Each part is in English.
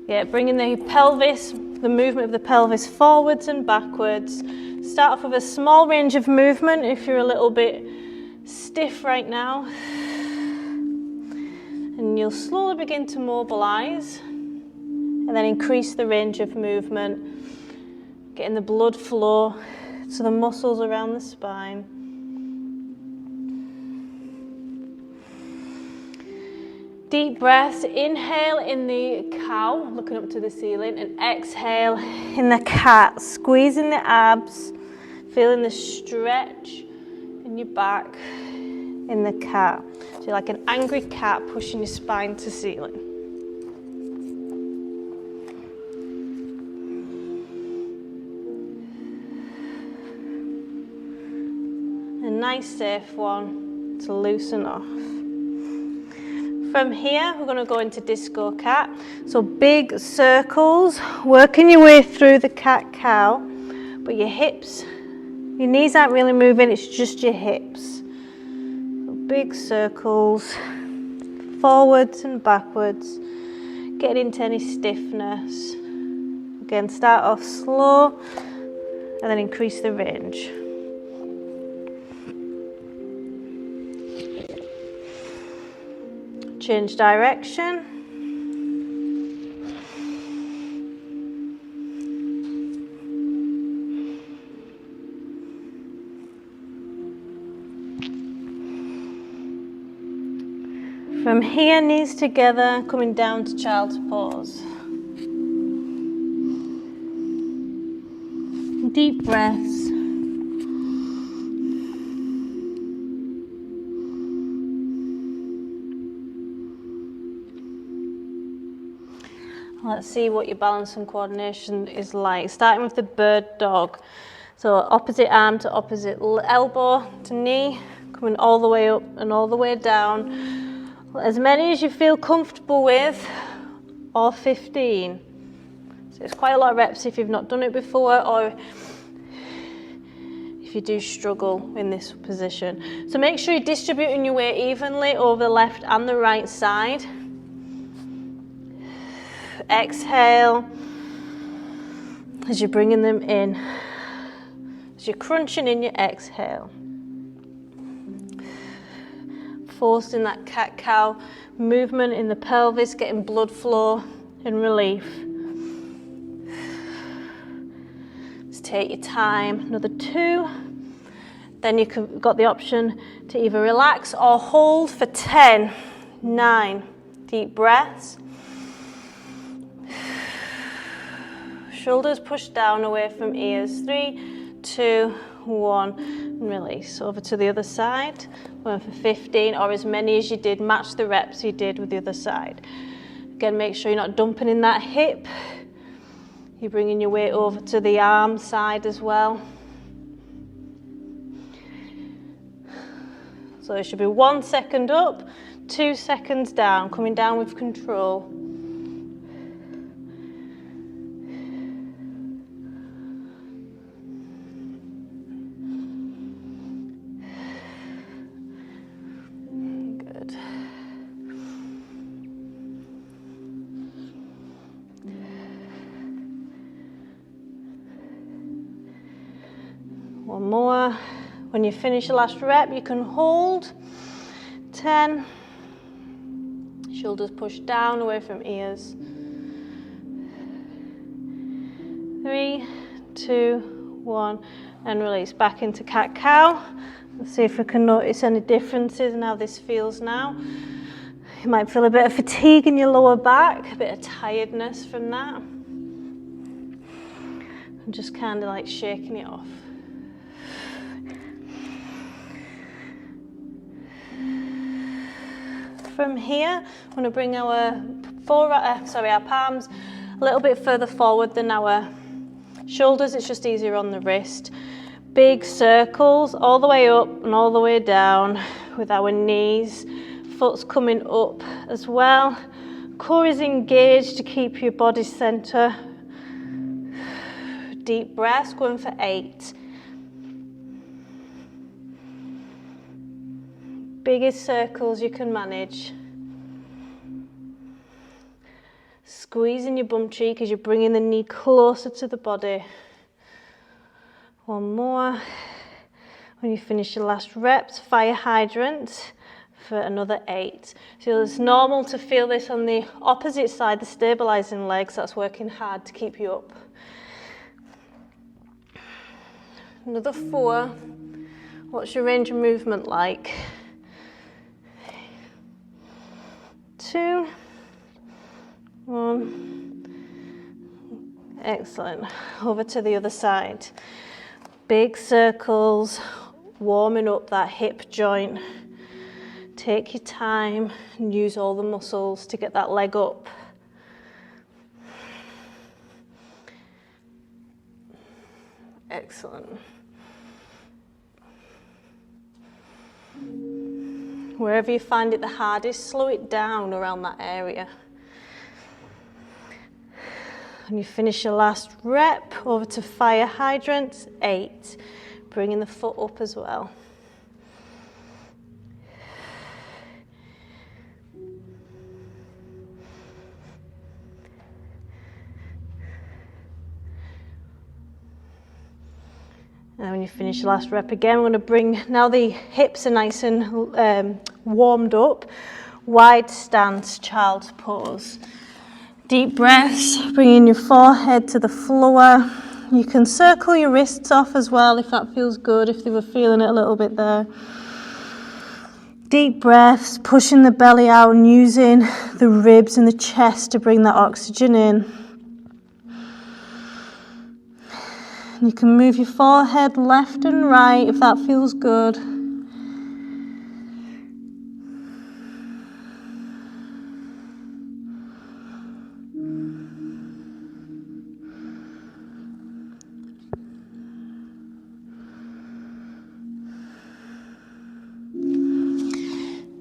Yeah, bringing the pelvis, the movement of the pelvis forwards and backwards. Start off with a small range of movement if you're a little bit stiff right now. And you'll slowly begin to mobilize and then increase the range of movement, getting the blood flow to the muscles around the spine. Deep breaths. Inhale in the cow, looking up to the ceiling, and exhale in the cat, squeezing the abs, feeling the stretch in your back in the cat. So you're like an angry cat pushing your spine to ceiling. A nice safe one to loosen off. From here, we're going to go into disco cat. So big circles, working your way through the cat-cow, but your hips, your knees aren't really moving, it's just your hips. So big circles, forwards and backwards, getting into any stiffness. Again, start off slow and then increase the range. Change direction. From here, knees together, coming down to child's pose. Deep breaths. Let's see what your balance and coordination is like. Starting with the bird dog. So opposite arm to opposite elbow to knee, coming all the way up and all the way down. As many as you feel comfortable with, or 15. So it's quite a lot of reps if you've not done it before, or if you do struggle in this position. So make sure you're distributing your weight evenly over the left and the right side. Exhale as you're bringing them in, as you're crunching in your exhale, forcing that cat-cow movement in the pelvis, getting blood flow and relief. Just take your time, another 2, then you've got the option to either relax or hold for 10, 9, deep breaths. Shoulders push down away from ears. 3, 2, 1, and release. Over to the other side. Going for 15 or as many as you did. Match the reps you did with the other side. Again, make sure you're not dumping in that hip. You're bringing your weight over to the arm side as well. So it should be 1 second up, 2 seconds down. Coming down with control. One more. When you finish the last rep, you can hold. 10. Shoulders push down away from ears. 3, 2, 1, and release. Back into cat-cow. Let's see if we can notice any differences in how this feels now. You might feel a bit of fatigue in your lower back, a bit of tiredness from that. And just kind of like shaking it off. From here, I'm going to bring our palms a little bit further forward than our shoulders. It's just easier on the wrist. Big circles all the way up and all the way down with our knees. Foot's coming up as well. Core is engaged to keep your body center. Deep breaths, going for 8. Biggest circles you can manage. Squeezing your bum cheek as you're bringing the knee closer to the body. One more. When you finish your last reps, fire hydrant for another 8. So it's normal to feel this on the opposite side, the stabilizing legs. That's working hard to keep you up. Another 4. What's your range of movement like? 2. 1. Excellent. Over to the other side. Big circles, warming up that hip joint. Take your time and use all the muscles to get that leg up. Excellent. Wherever you find it the hardest, slow it down around that area. When you finish your last rep, over to fire hydrant, 8. Bringing the foot up as well. And when you finish your last rep again, we're going to bring, now the hips are nice and warmed up, wide stance, child's pose. Deep breaths, bringing your forehead to the floor. You can circle your wrists off as well if that feels good, if they were feeling it a little bit there. Deep breaths, pushing the belly out and using the ribs and the chest to bring that oxygen in. You can move your forehead left and right if that feels good.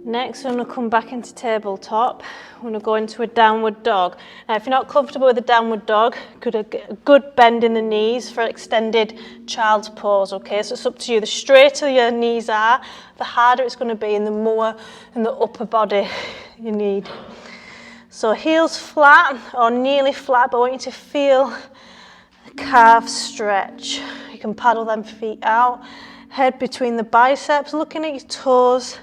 Next, we're going to come back into tabletop. We're going to go into a downward dog. Now, if you're not comfortable with a downward dog, get a good bend in the knees for extended child's pose, okay? So it's up to you. The straighter your knees are, the harder it's going to be and the more in the upper body you need. So heels flat or nearly flat, but I want you to feel the calves stretch. You can paddle them feet out, head between the biceps, looking at your toes.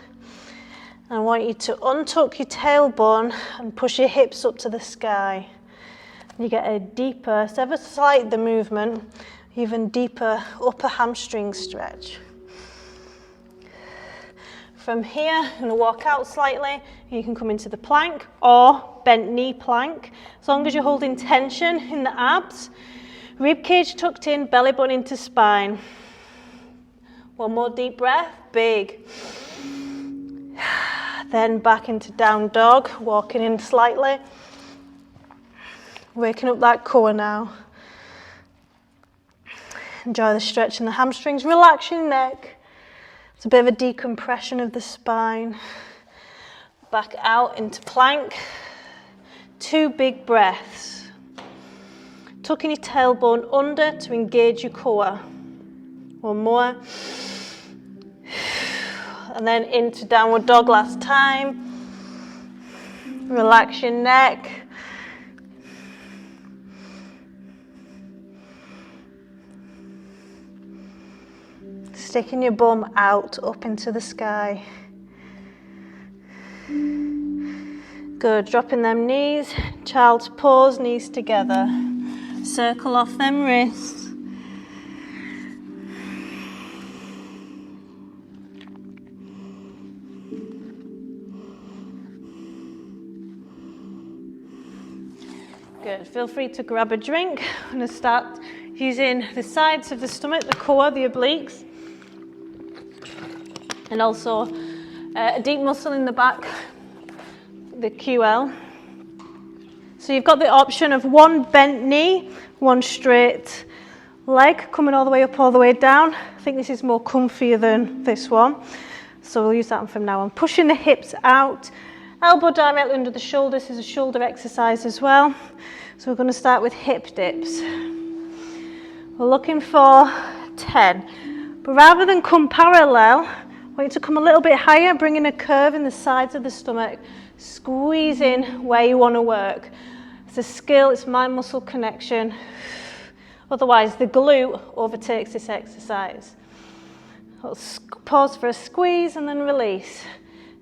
I want you to untuck your tailbone and push your hips up to the sky. You get a deeper, so ever slight the movement, even deeper upper hamstring stretch. From here, I'm going to walk out slightly. You can come into the plank or bent knee plank. As long as you're holding tension in the abs, rib cage tucked in, belly button into spine. One more deep breath, big. Then back into down dog, walking in slightly. Waking up that core now. Enjoy the stretch in the hamstrings, relax your neck. It's a bit of a decompression of the spine. Back out into plank. 2 big breaths. Tucking your tailbone under to engage your core. One more. And then into downward dog last time. Relax your neck. Sticking your bum out, up into the sky. Good, dropping them knees, child's pose, knees together. Circle off them wrists. Good, feel free to grab a drink. I'm going to start using the sides of the stomach, the core, the obliques. And also a deep muscle in the back, the QL. So you've got the option of 1 bent knee, 1 straight leg, coming all the way up, all the way down. I think this is more comfier than this one. So we'll use that one from now on. Pushing the hips out. Elbow directly under the shoulder. This is a shoulder exercise as well. So we're going to start with hip dips. We're looking for 10. But rather than come parallel, I want you to come a little bit higher, bringing a curve in the sides of the stomach, squeezing where you want to work. It's a skill, it's mind-muscle connection. Otherwise, the glute overtakes this exercise. Pause for a squeeze and then release.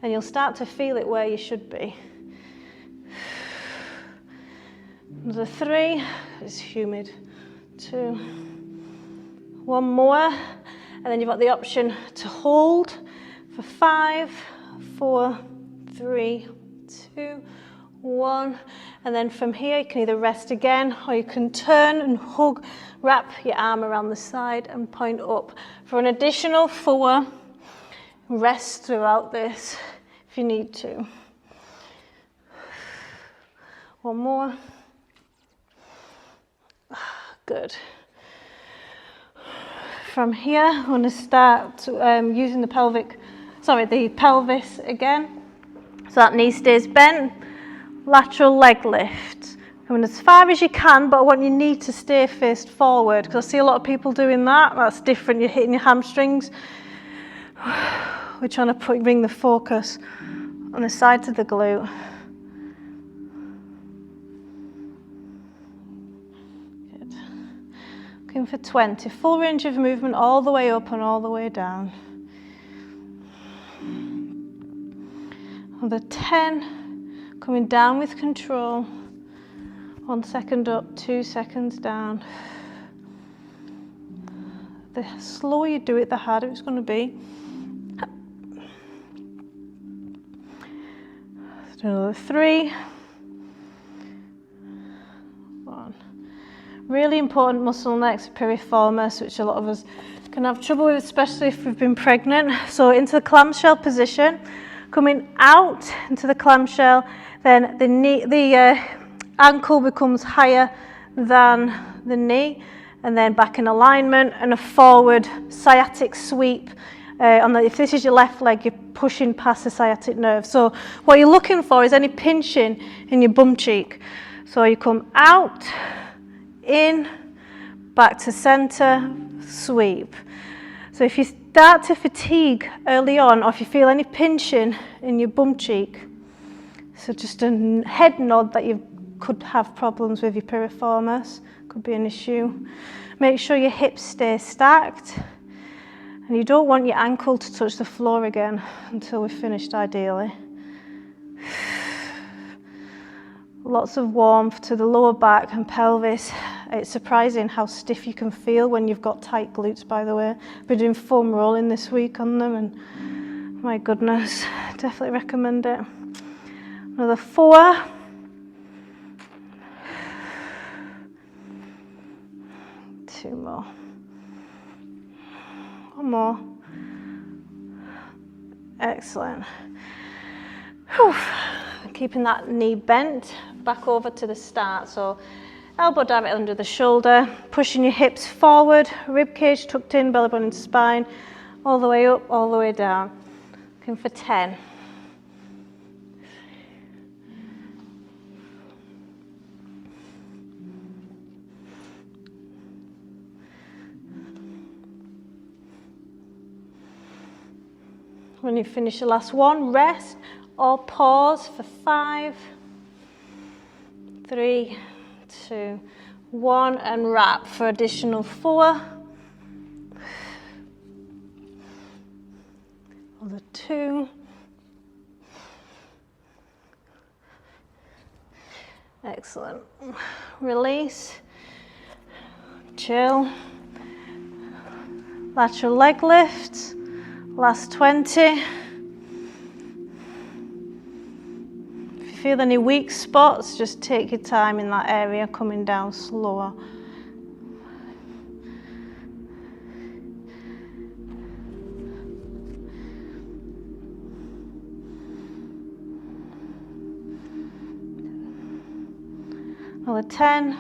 And you'll start to feel it where you should be. Another 3, it's humid. 2, 1 more, and then you've got the option to hold for 5, 4, 3, 2, 1, and then from here you can either rest again or you can turn and hug, wrap your arm around the side and point up. For an additional 4, rest throughout this if you need to. 1 more. Good. From here, I'm going to start using the pelvis again. So that knee stays bent. Lateral leg lift. Coming as far as you can, but I want your knee to stay faced forward because I see a lot of people doing that. That's different. You're hitting your hamstrings. We're trying to bring the focus on the sides of the glute. Looking for 20, full range of movement all the way up and all the way down. Another 10, coming down with control. 1 second up, 2 seconds down. The slower you do it, the harder it's going to be. Let's do another 3. 1. Really important muscle next, piriformis, which a lot of us can have trouble with, especially if we've been pregnant. So into the clamshell position, coming out into the clamshell, then the ankle becomes higher than the knee, and then back in alignment and a forward sciatic sweep. If this is your left leg, you're pushing past the sciatic nerve. So what you're looking for is any pinching in your bum cheek. So you come out, in, back to center, sweep. So if you start to fatigue early on, or if you feel any pinching in your bum cheek, so just a head nod that you could have problems with your piriformis, could be an issue. Make sure your hips stay stacked, and you don't want your ankle to touch the floor again until we've finished, ideally. Lots of warmth to the lower back and pelvis. It's surprising how stiff you can feel when you've got tight glutes, by the way. I've been doing foam rolling this week on them, and my goodness, definitely recommend it. Another 4. 2 more. 1 more. Excellent. Whew. Keeping that knee bent, back over to the start. So elbow directly under the shoulder, pushing your hips forward, rib cage tucked in, belly button into spine, all the way up, all the way down. Looking for 10. When you finish the last one, rest or pause for 5, 3, 2, 1, and wrap for additional 4. Another 2. Excellent. Release. Chill. Lateral leg lift. Last 20. If you feel any weak spots, just take your time in that area, coming down slower. Another 10.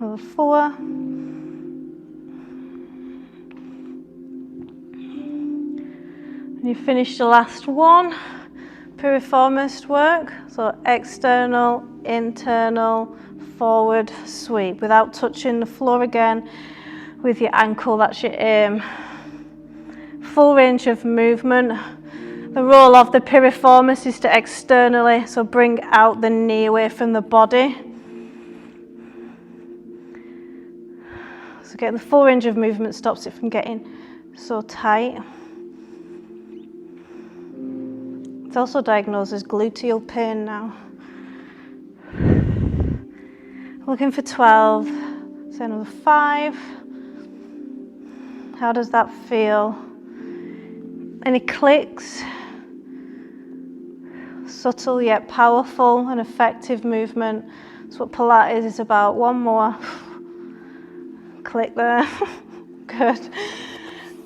Another 4. And you finish the last one, piriformis work. So external, internal, forward sweep without touching the floor again. with your ankle, that's your aim. Full range of movement. The role of the piriformis is to externally, so bring out the knee away from the body. So getting the full range of movement stops it from getting so tight. It's also diagnosed as gluteal pain now. Looking for 12, so another 5. How does that feel? Any clicks? Subtle yet powerful and effective movement. That's what Pilates is about. One more. Click there. Good.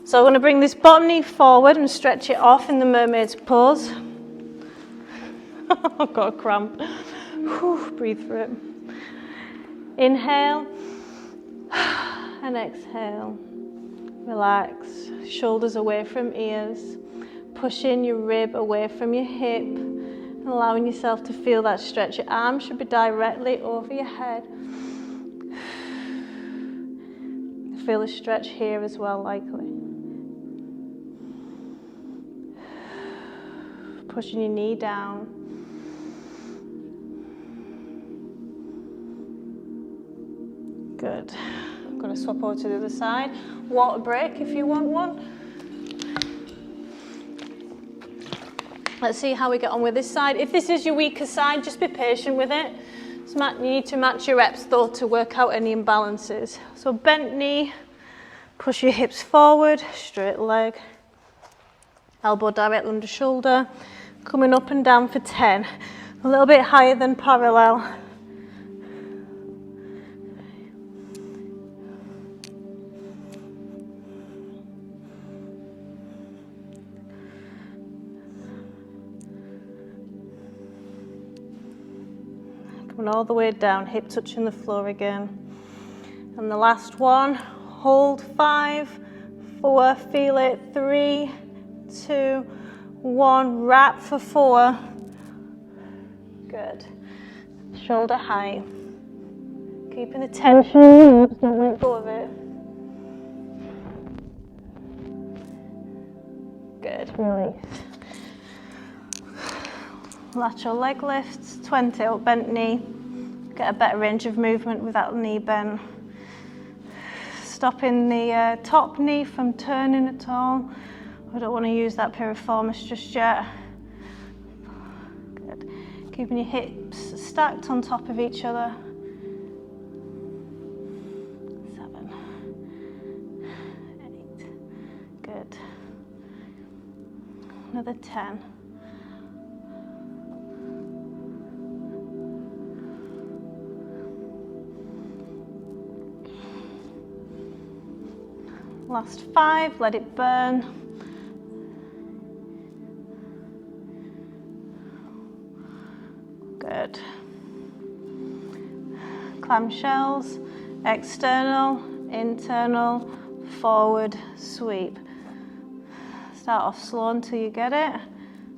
So I'm going to bring this bottom knee forward and stretch it off in the mermaid's pose. I've got a cramp. Whew, breathe through it. Inhale and exhale. Relax. Shoulders away from ears. Pushing your rib away from your hip. And allowing yourself to feel that stretch. Your arms should be directly over your head. Feel a stretch here as well, likely. Pushing your knee down. Good. I'm going to swap over to the other side. Water break if you want one. Let's see how we get on with this side. If this is your weaker side, just be patient with it. You need to match your reps though to work out any imbalances. So bent knee, push your hips forward, straight leg, elbow directly under shoulder, coming up and down for 10. A little bit higher than parallel. Coming all the way down, hip touching the floor again. And the last one, hold 5, 4, feel it, 3, 2, 1, wrap for 4. Good. Shoulder height. Keeping the tension in the abs, don't let go of it. Good, release. Lateral leg lifts, 20 up bent knee. Get a better range of movement with that knee bent. Stopping the top knee from turning at all. I don't want to use that piriformis just yet. Good. Keeping your hips stacked on top of each other. 7, 8. Good. Another 10. Last 5, let it burn. Good. Clamshells, external, internal, forward, sweep. Start off slow until you get it.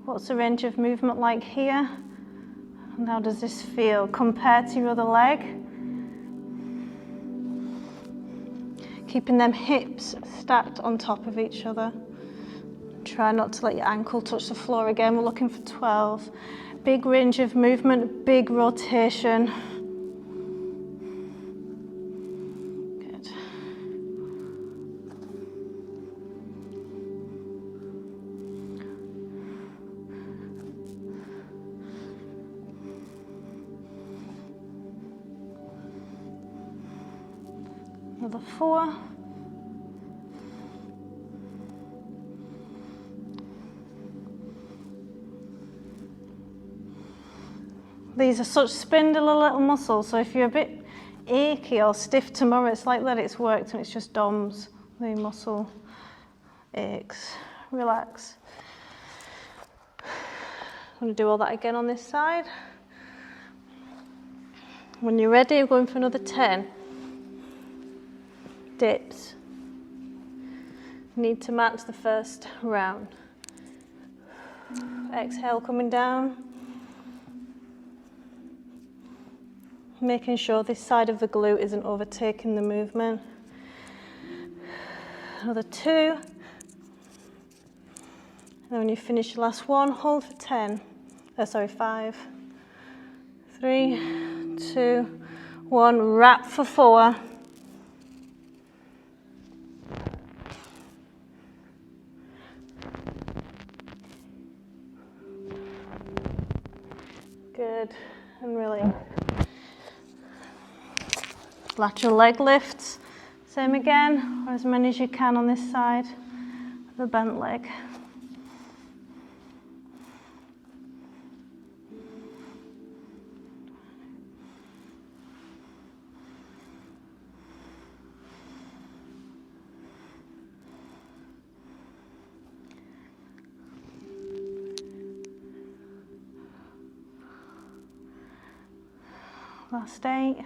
What's the range of movement like here? And how does this feel compared to your other leg? Keeping them hips stacked on top of each other. Try not to let your ankle touch the floor again. We're looking for 12. Big range of movement, big rotation. Good. Another 4. These are such spindly little muscles, so if you're a bit achy or stiff tomorrow, it's like that it's worked and it's just DOMS, the muscle aches. Relax. I'm going to do all that again on this side. When you're ready, we're going for another 10. Dips. Need to match the first round. Exhale, coming down. Making sure this side of the glute isn't overtaking the movement. Another 2. And then when you finish the last one, hold for 10. 5. 3, 2, 1. Wrap for 4. Good. And really. Lateral leg lifts. Same again, or as many as you can on this side of the bent leg. Last 8.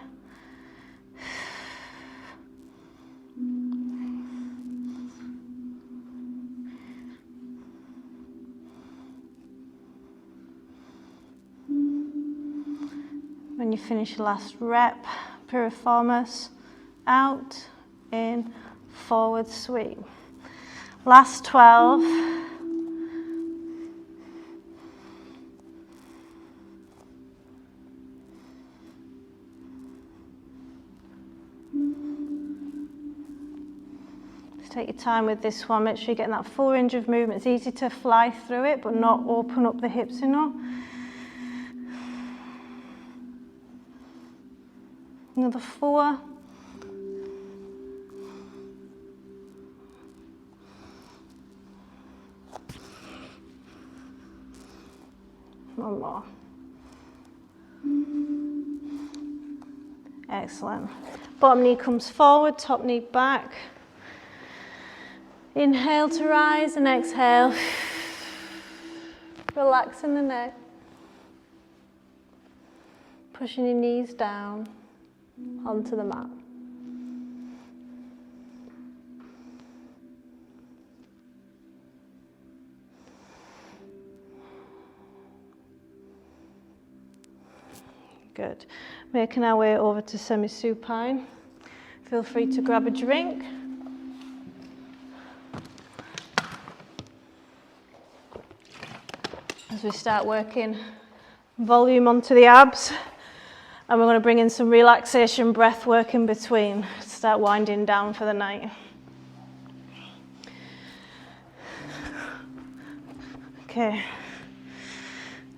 When you finish your last rep, piriformis, out, in, forward sweep. Last 12. Just take your time with this one, make sure you're getting that full range of movement. It's easy to fly through it, but not open up the hips enough. Another 4. One more. Excellent. Bottom knee comes forward, top knee back. Inhale to rise and exhale. Relaxing the neck. Pushing your knees down onto the mat. Good. Making our way over to semi-supine. Feel free to grab a drink. As we start working volume onto the abs. And we're going to bring in some relaxation breath work in between. Start winding down for the night. Okay.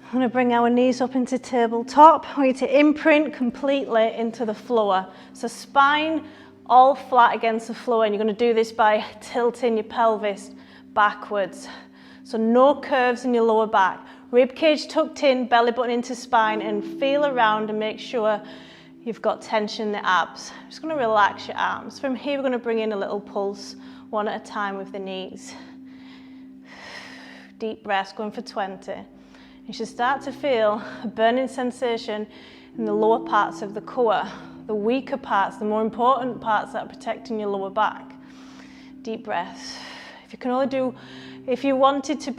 I'm going to bring our knees up into tabletop. I want you to imprint completely into the floor. So spine all flat against the floor. And you're going to do this by tilting your pelvis backwards. So no curves in your lower back. Rib cage tucked in, belly button into spine, and feel around and make sure you've got tension in the abs. Just going to relax your arms. From here, we're going to bring in a little pulse, one at a time with the knees. Deep breaths, going for 20. You should start to feel a burning sensation in the lower parts of the core, the weaker parts, the more important parts that are protecting your lower back. Deep breaths. If you wanted to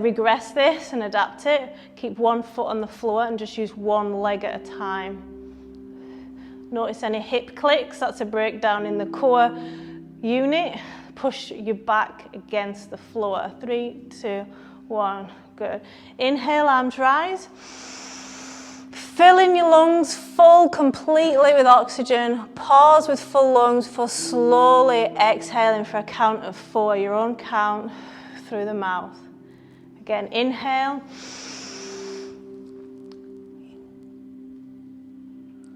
regress this and adapt it, keep one foot on the floor and just use one leg at a time. Notice any hip clicks, that's a breakdown in the core unit. Push your back against the floor. 3, 2, 1, good. Inhale, arms rise. Filling your lungs full completely with oxygen. Pause with full lungs for slowly exhaling for a count of 4, your own count through the mouth. Again, inhale.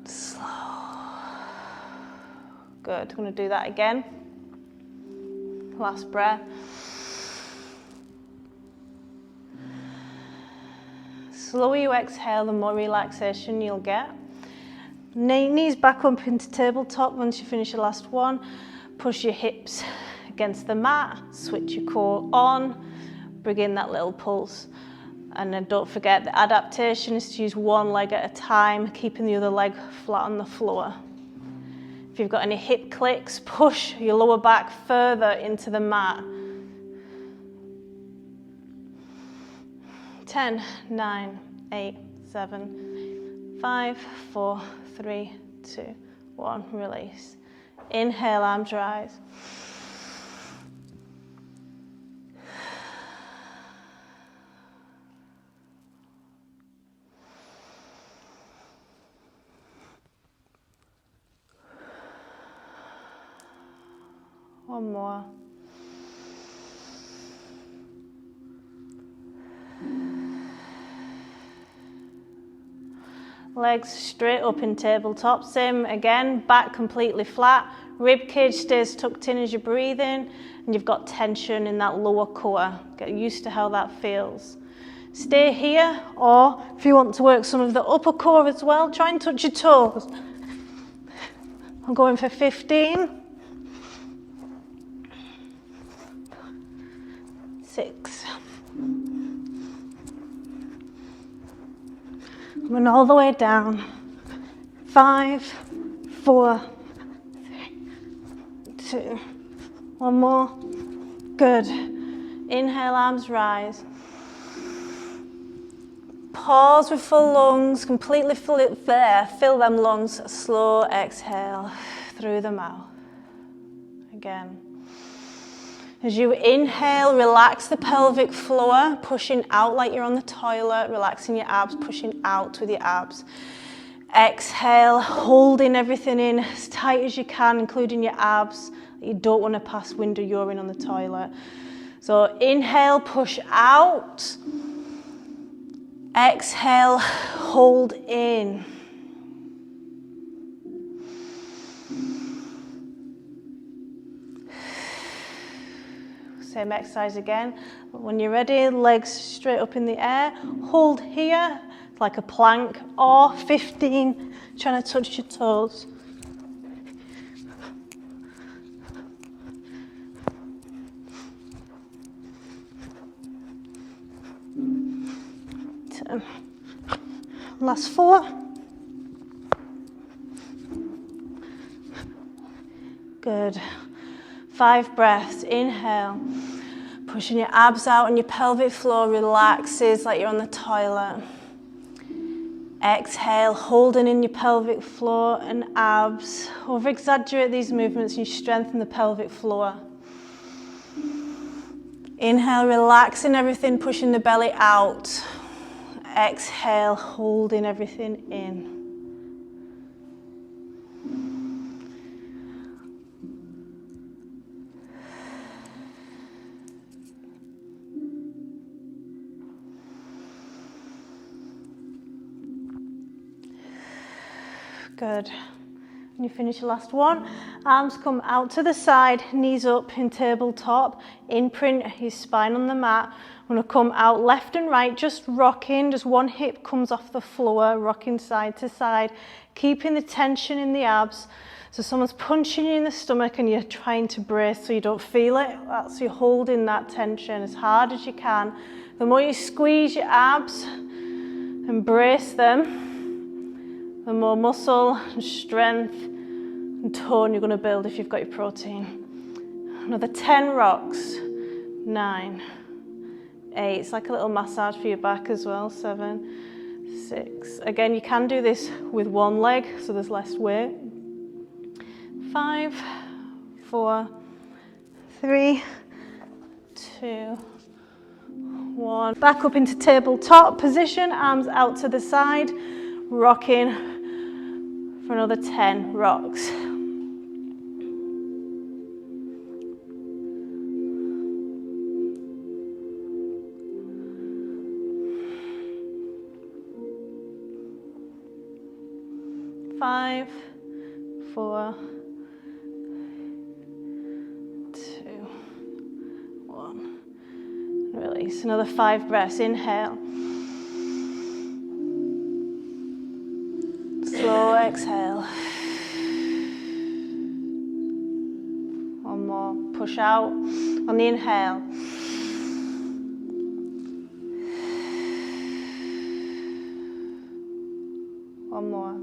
Slow. Good, I'm going to do that again. Last breath. Slower you exhale, the more relaxation you'll get. Knees back up into tabletop once you finish your last one. Push your hips against the mat, switch your core on, bring in that little pulse. And then don't forget the adaptation is to use one leg at a time, keeping the other leg flat on the floor. If you've got any hip clicks, push your lower back further into the mat. 10, 9, 8, 7, 5, 4, 3, 2, 1, release. Inhale, arms rise. One more. Legs straight up in tabletop. Same again, back completely flat. Rib cage stays tucked in as you breathe in, and you've got tension in that lower core. Get used to how that feels. Stay here, or if you want to work some of the upper core as well, try and touch your toes. I'm going for 15. 6. Coming all the way down. 5, 4, 3, 2. One more. Good. Inhale, arms rise. Pause with full lungs, completely fill them lungs. Slow exhale through the mouth. Again. As you inhale, relax the pelvic floor, pushing out like you're on the toilet, relaxing your abs, pushing out with your abs. Exhale, holding everything in as tight as you can, including your abs. You don't want to pass window urine on the toilet. So inhale, push out. Exhale, hold in. Same exercise again. When you're ready, legs straight up in the air. Hold here, like a plank, or 15, trying to touch your toes. Last 4. Good. 5 breaths. Inhale. Pushing your abs out and your pelvic floor relaxes like you're on the toilet. Exhale, holding in your pelvic floor and abs. Over-exaggerate these movements and you strengthen the pelvic floor. Inhale, relaxing everything, pushing the belly out. Exhale, holding everything in. Good. When you finish your last one, arms come out to the side, knees up in tabletop, imprint your spine on the mat. I'm going to come out left and right, just rocking, just one hip comes off the floor, rocking side to side, keeping the tension in the abs. So someone's punching you in the stomach and you're trying to brace so you don't feel it. That's you're holding that tension as hard as you can. The more you squeeze your abs and brace them, the more muscle and strength and tone you're going to build if you've got your protein. Another 10 rocks. 9, 8. It's like a little massage for your back as well. 7, 6. Again, you can do this with one leg, so there's less weight. 5, 4, 3, 2, 1. Back up into tabletop position, arms out to the side, rocking for another 10 rocks. Five, 4, 2, 1. Release. Another 5 breaths. Inhale. Slow exhale. One more. Push out on the inhale. One more.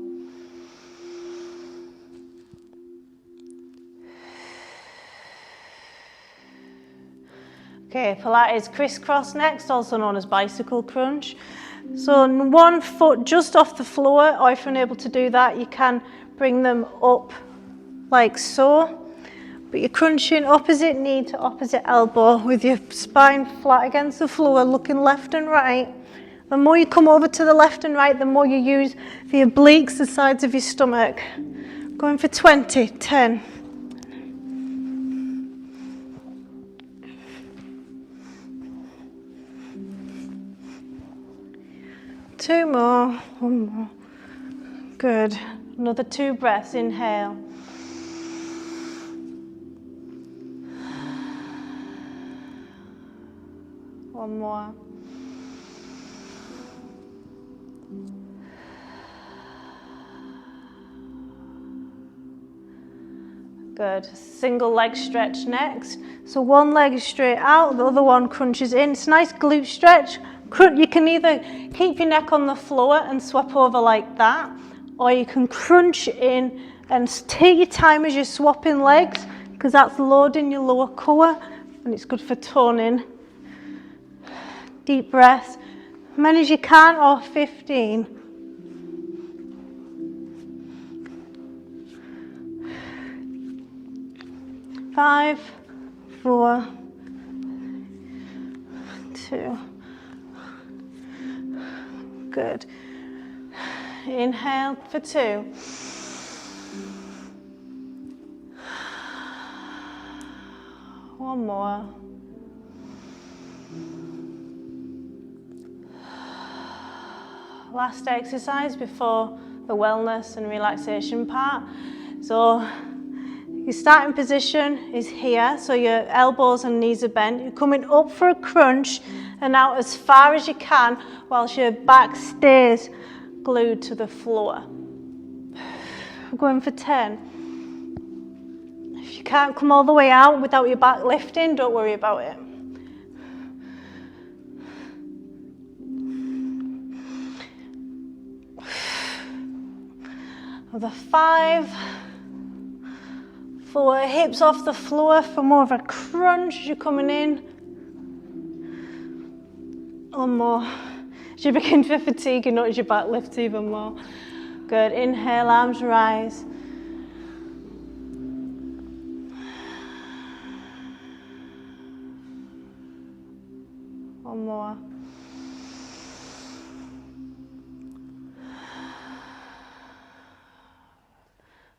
Okay, Pilates crisscross next, also known as bicycle crunch. So one foot just off the floor, or if you're unable to do that, you can bring them up like so. But you're crunching opposite knee to opposite elbow with your spine flat against the floor, looking left and right. The more you come over to the left and right, the more you use the obliques, the sides of your stomach. Going for 20, 10, 2 more, 1 more. Good. Another 2 breaths, inhale. One more. Good. Single leg stretch next. So one leg is straight out, the other one crunches in. It's a nice glute stretch. You can either keep your neck on the floor and swap over like that, or you can crunch in and take your time as you're swapping legs, because that's loading your lower core and it's good for toning. Deep breaths, as many as you can, or 15. Five, 4, 2. Good. Inhale for 2. One more. Last exercise before the wellness and relaxation part. So your starting position is here, so your elbows and knees are bent. You're coming up for a crunch and out as far as you can whilst your back stays glued to the floor. We're going for 10. If you can't come all the way out without your back lifting, don't worry about it. Another 5. 4, hips off the floor for more of a crunch as you're coming in. One more. As you begin to fatigue, you notice your back lifts even more. Good. Inhale, arms rise. One more.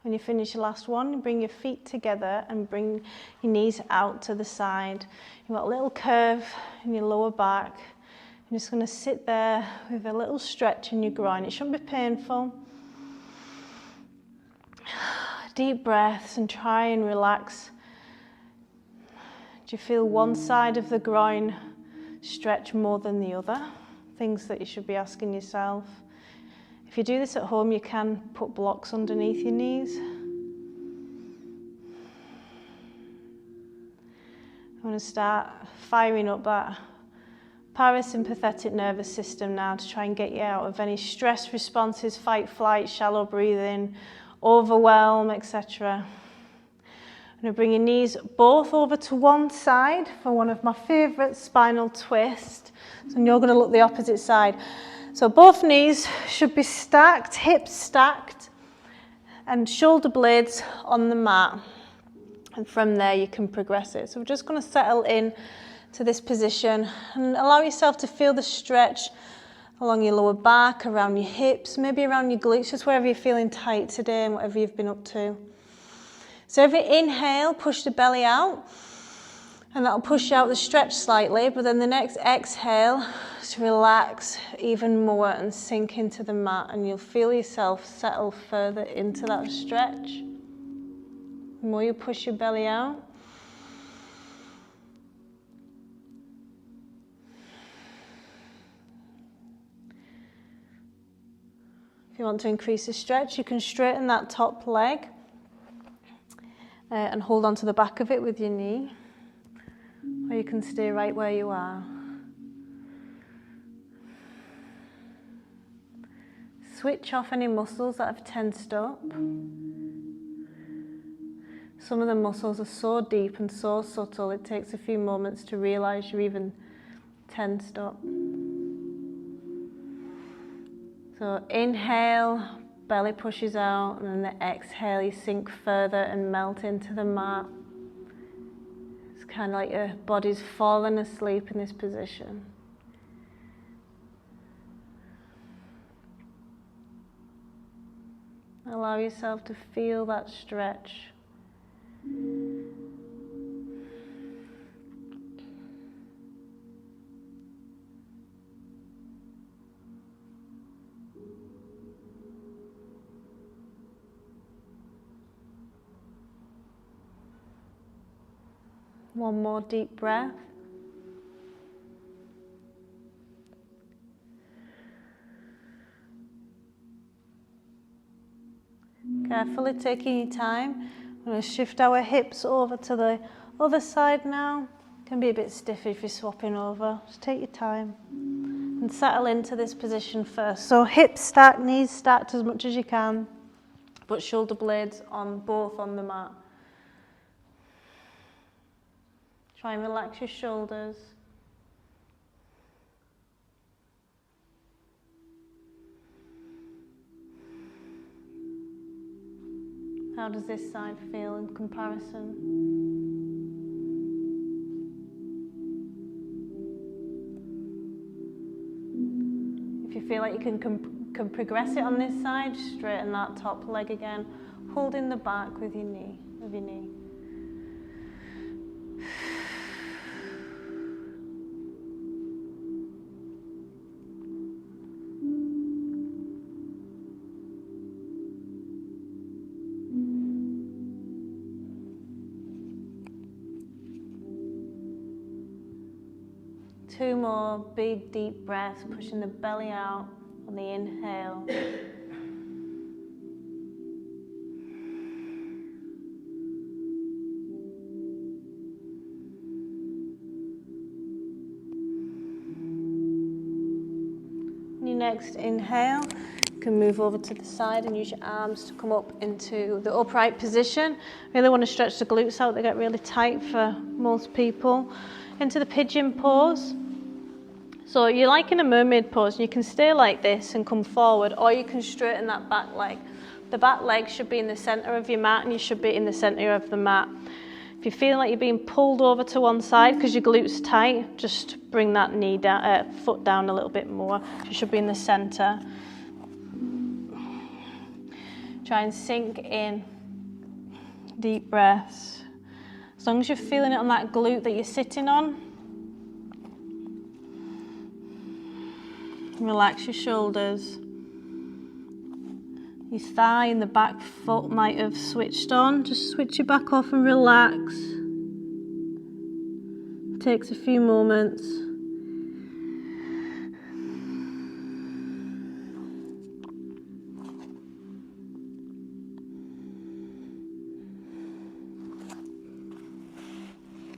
When you finish your last one, bring your feet together and bring your knees out to the side. You've got a little curve in your lower back. You're just going to sit there with a little stretch in your groin. It shouldn't be painful. Deep breaths and try and relax. Do you feel one side of the groin stretch more than the other? Things that you should be asking yourself. If you do this at home, you can put blocks underneath your knees. I'm going to start firing up that parasympathetic nervous system now to try and get you out of any stress responses, fight, flight, shallow breathing, overwhelm, etc. I'm going to bring your knees both over to one side for one of my favourite spinal twists. So you're going to look the opposite side. So both knees should be stacked, hips stacked, and shoulder blades on the mat. And from there you can progress it. So we're just going to settle in to this position and allow yourself to feel the stretch along your lower back, around your hips, maybe around your glutes, just wherever you're feeling tight today and whatever you've been up to. So every inhale, push the belly out, and that'll push out the stretch slightly, but then the next exhale, just relax even more and sink into the mat, and you'll feel yourself settle further into that stretch. The more you push your belly out, if you want to increase the stretch, you can straighten that top leg and hold on to the back of it with your knee, or you can stay right where you are. Switch off any muscles that have tensed up. Some of the muscles are so deep and so subtle, it takes a few moments to realize you're even tensed up. So inhale, belly pushes out, and then the exhale, you sink further and melt into the mat. It's kind of like your body's fallen asleep in this position. Allow yourself to feel that stretch. One more deep breath. Carefully taking your time. We're going to shift our hips over to the other side now. It can be a bit stiff if you're swapping over. Just take your time and settle into this position first. So hips stacked, knees stacked as much as you can, but shoulder blades on both on the mat. Try and relax your shoulders. How does this side feel in comparison? If you feel like you can progress it on this side, straighten that top leg again, holding the back with your knee. 2 more big deep breaths, pushing the belly out on the inhale. On your next inhale, you can move over to the side and use your arms to come up into the upright position. Really want to stretch the glutes out, they get really tight for most people. Into the pigeon pose. So you're like in a mermaid pose, and you can stay like this and come forward, or you can straighten that back leg. The back leg should be in the center of your mat, and you should be in the center of the mat. If you feel like you're being pulled over to one side because your glute's tight, just bring that knee down, foot down a little bit more. You should be in the center. Try and sink in. Deep breaths. As long as you're feeling it on that glute that you're sitting on, relax your shoulders. Your thigh and the back foot might have switched on. Just switch it back off and relax. It takes a few moments.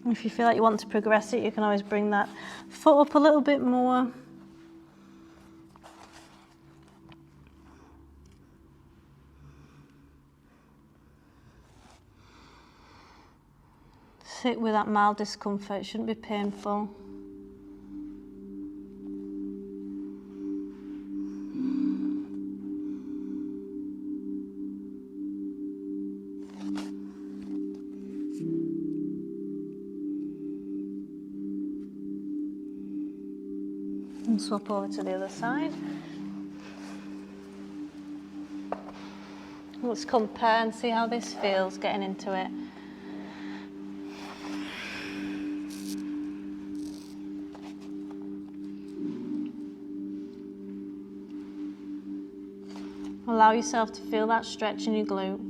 If you feel like you want to progress it, you can always bring that foot up a little bit more. Sit with that mild discomfort, it shouldn't be painful. And swap over to the other side. Let's compare and see how this feels getting into it. Allow yourself to feel that stretch in your glute.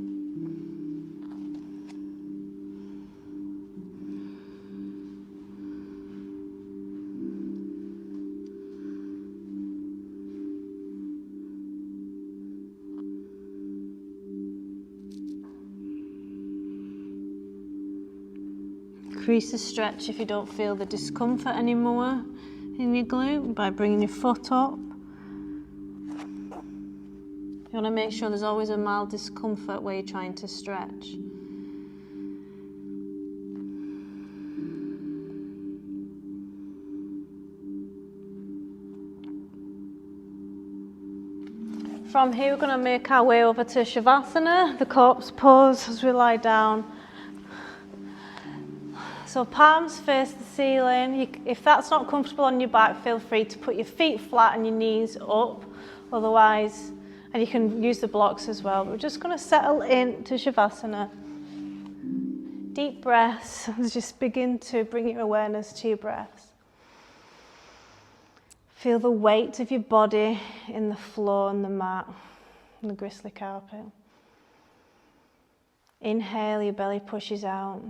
Increase the stretch if you don't feel the discomfort anymore in your glute by bringing your foot up. You want to make sure there's always a mild discomfort where you're trying to stretch. From here we're going to make our way over to Shavasana, the corpse pose as we lie down. So palms face the ceiling. If that's not comfortable on your back, feel free to put your feet flat and your knees up. Otherwise, and you can use the blocks as well. We're just going to settle into Shavasana. Deep breaths. Just begin to bring your awareness to your breaths. Feel the weight of your body in the floor and the mat, and the gristly carpet. Inhale, your belly pushes out.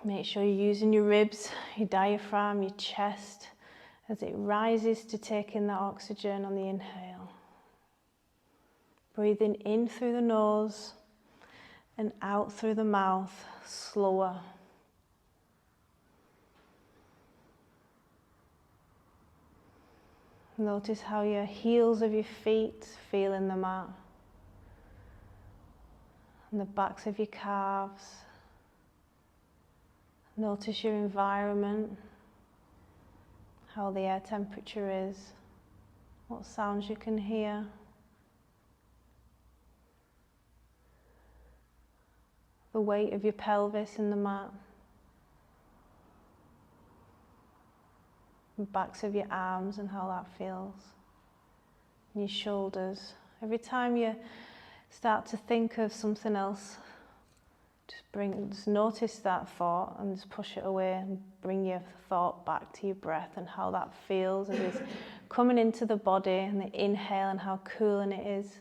Make sure you're using your ribs, your diaphragm, your chest as it rises to take in that oxygen on the inhale. Breathing in through the nose and out through the mouth, slower. Notice how your heels of your feet feel in the mat, and the backs of your calves. Notice your environment, how the air temperature is, what sounds you can hear. The weight of your pelvis in the mat. The backs of your arms and how that feels. And your shoulders. Every time you start to think of something else, just notice that thought and just push it away and bring your thought back to your breath and how that feels as it's coming into the body, and the inhale and how cooling it is.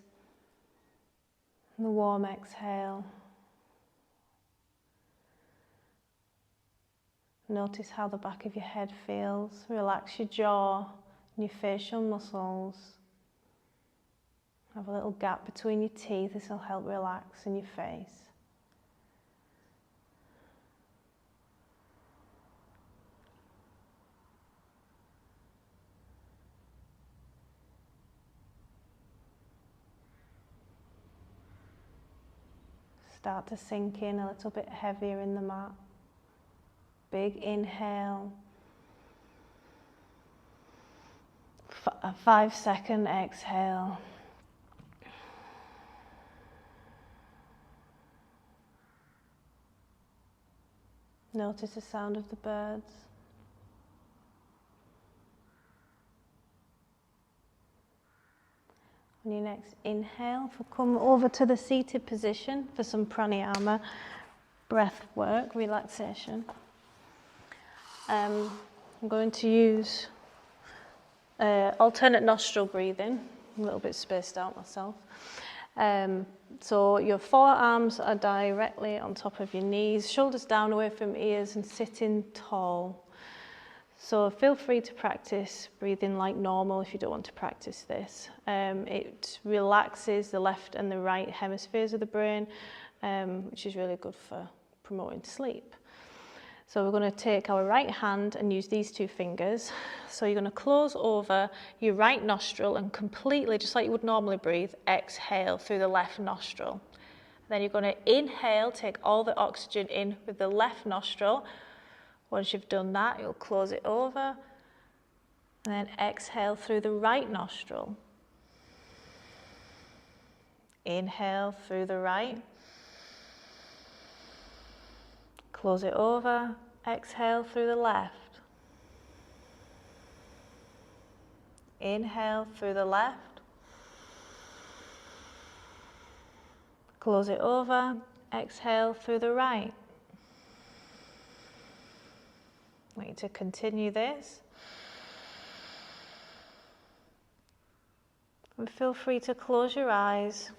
And the warm exhale. Notice how the back of your head feels. Relax your jaw and your facial muscles. Have a little gap between your teeth. This will help relax in your face. Start to sink in a little bit heavier in the mat. Big inhale, a 5-second exhale. Notice the sound of the birds. On your next inhale, come over to the seated position for some pranayama, breath work, relaxation. I'm going to use alternate nostril breathing. I'm a little bit spaced out myself. So your forearms are directly on top of your knees, shoulders down away from ears, and sitting tall. So feel free to practice breathing like normal if you don't want to practice this. It relaxes the left and the right hemispheres of the brain, which is really good for promoting sleep. So we're going to take our right hand and use these two fingers. So you're going to close over your right nostril and completely, just like you would normally breathe, exhale through the left nostril. Then you're going to inhale, take all the oxygen in with the left nostril. Once you've done that, you'll close it over and then exhale through the right nostril. Inhale through the right. Close it over, exhale through the left. Inhale through the left. Close it over, exhale through the right. I want you to continue this. And feel free to close your eyes.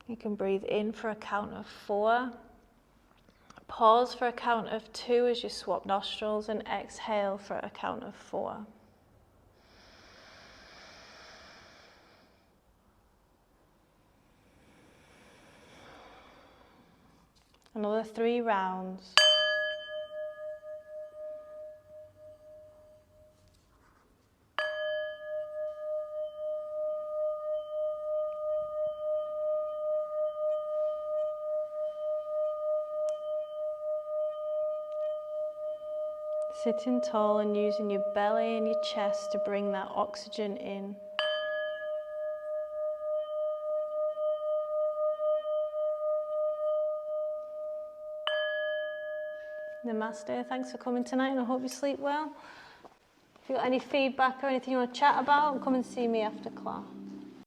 You can breathe in for a count of 4. Pause for a count of 2 as you swap nostrils, and exhale for a count of 4. Another 3 rounds. Sitting tall and using your belly and your chest to bring that oxygen in. Namaste, thanks for coming tonight, and I hope you sleep well. If you've got any feedback or anything you want to chat about, come and see me after class.